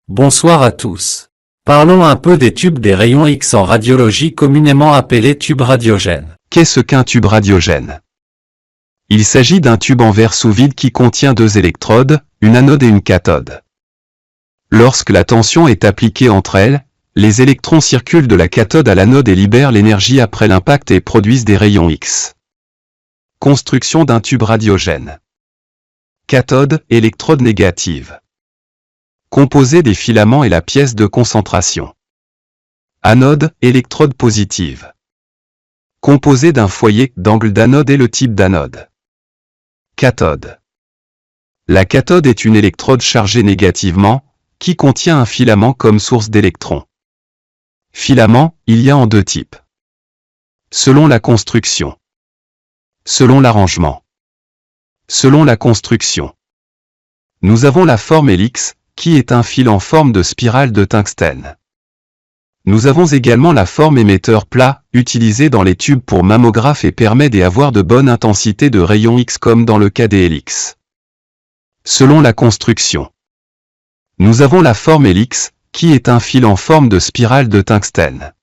Bonsoir à tous. Parlons un peu des tubes des rayons X en radiologie communément appelés tubes radiogènes. Qu'est-ce qu'un tube radiogène? Il s'agit d'un tube en verre sous vide qui contient deux électrodes, une anode et une cathode. Lorsque la tension est appliquée entre elles, les électrons circulent de la cathode à l'anode et libèrent l'énergie après l'impact et produisent des rayons X. Construction d'un tube radiogène. Cathode, électrode négative. Composé des filaments et la pièce de concentration. Anode, électrode positive. Composé d'un foyer, d'angle d'anode et le type d'anode. Cathode. La cathode est une électrode chargée négativement, qui contient un filament comme source d'électrons. Filament, il y a en deux types. Selon la construction. Selon l'arrangement. Selon la construction. Nous avons la forme hélix, qui est un fil en forme de spirale de tungstène. Nous avons également la forme émetteur plat, utilisée dans les tubes pour mammographe et permet d'avoir de bonnes intensités de rayons X comme dans le cas des hélix. Selon la construction. Nous avons la forme hélix, qui est un fil en forme de spirale de tungstène.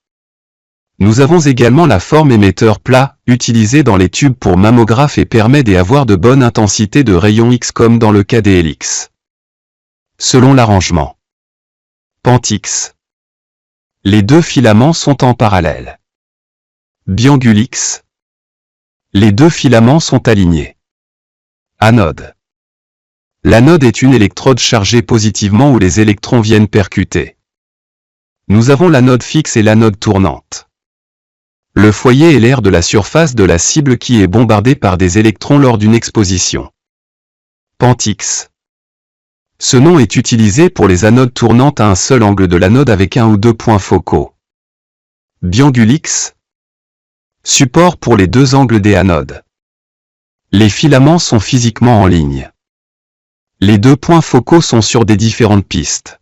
Nous avons également la forme émetteur plat, utilisée dans les tubes pour mammographe et permet d'avoir de bonnes intensités de rayons X comme dans le cas des hélix. Selon l'arrangement. Pentix. Les deux filaments sont en parallèle. Biangulix. Les deux filaments sont alignés. Anode. L'anode est une électrode chargée positivement où les électrons viennent percuter. Nous avons l'anode fixe et l'anode tournante. Le foyer est l'air de la surface de la cible qui est bombardée par des électrons lors d'une exposition. Pentix. Ce nom est utilisé pour les anodes tournantes à un seul angle de l'anode avec un ou deux points focaux. Biangulix. Support pour les deux angles des anodes. Les filaments sont physiquement en ligne. Les deux points focaux sont sur des différentes pistes.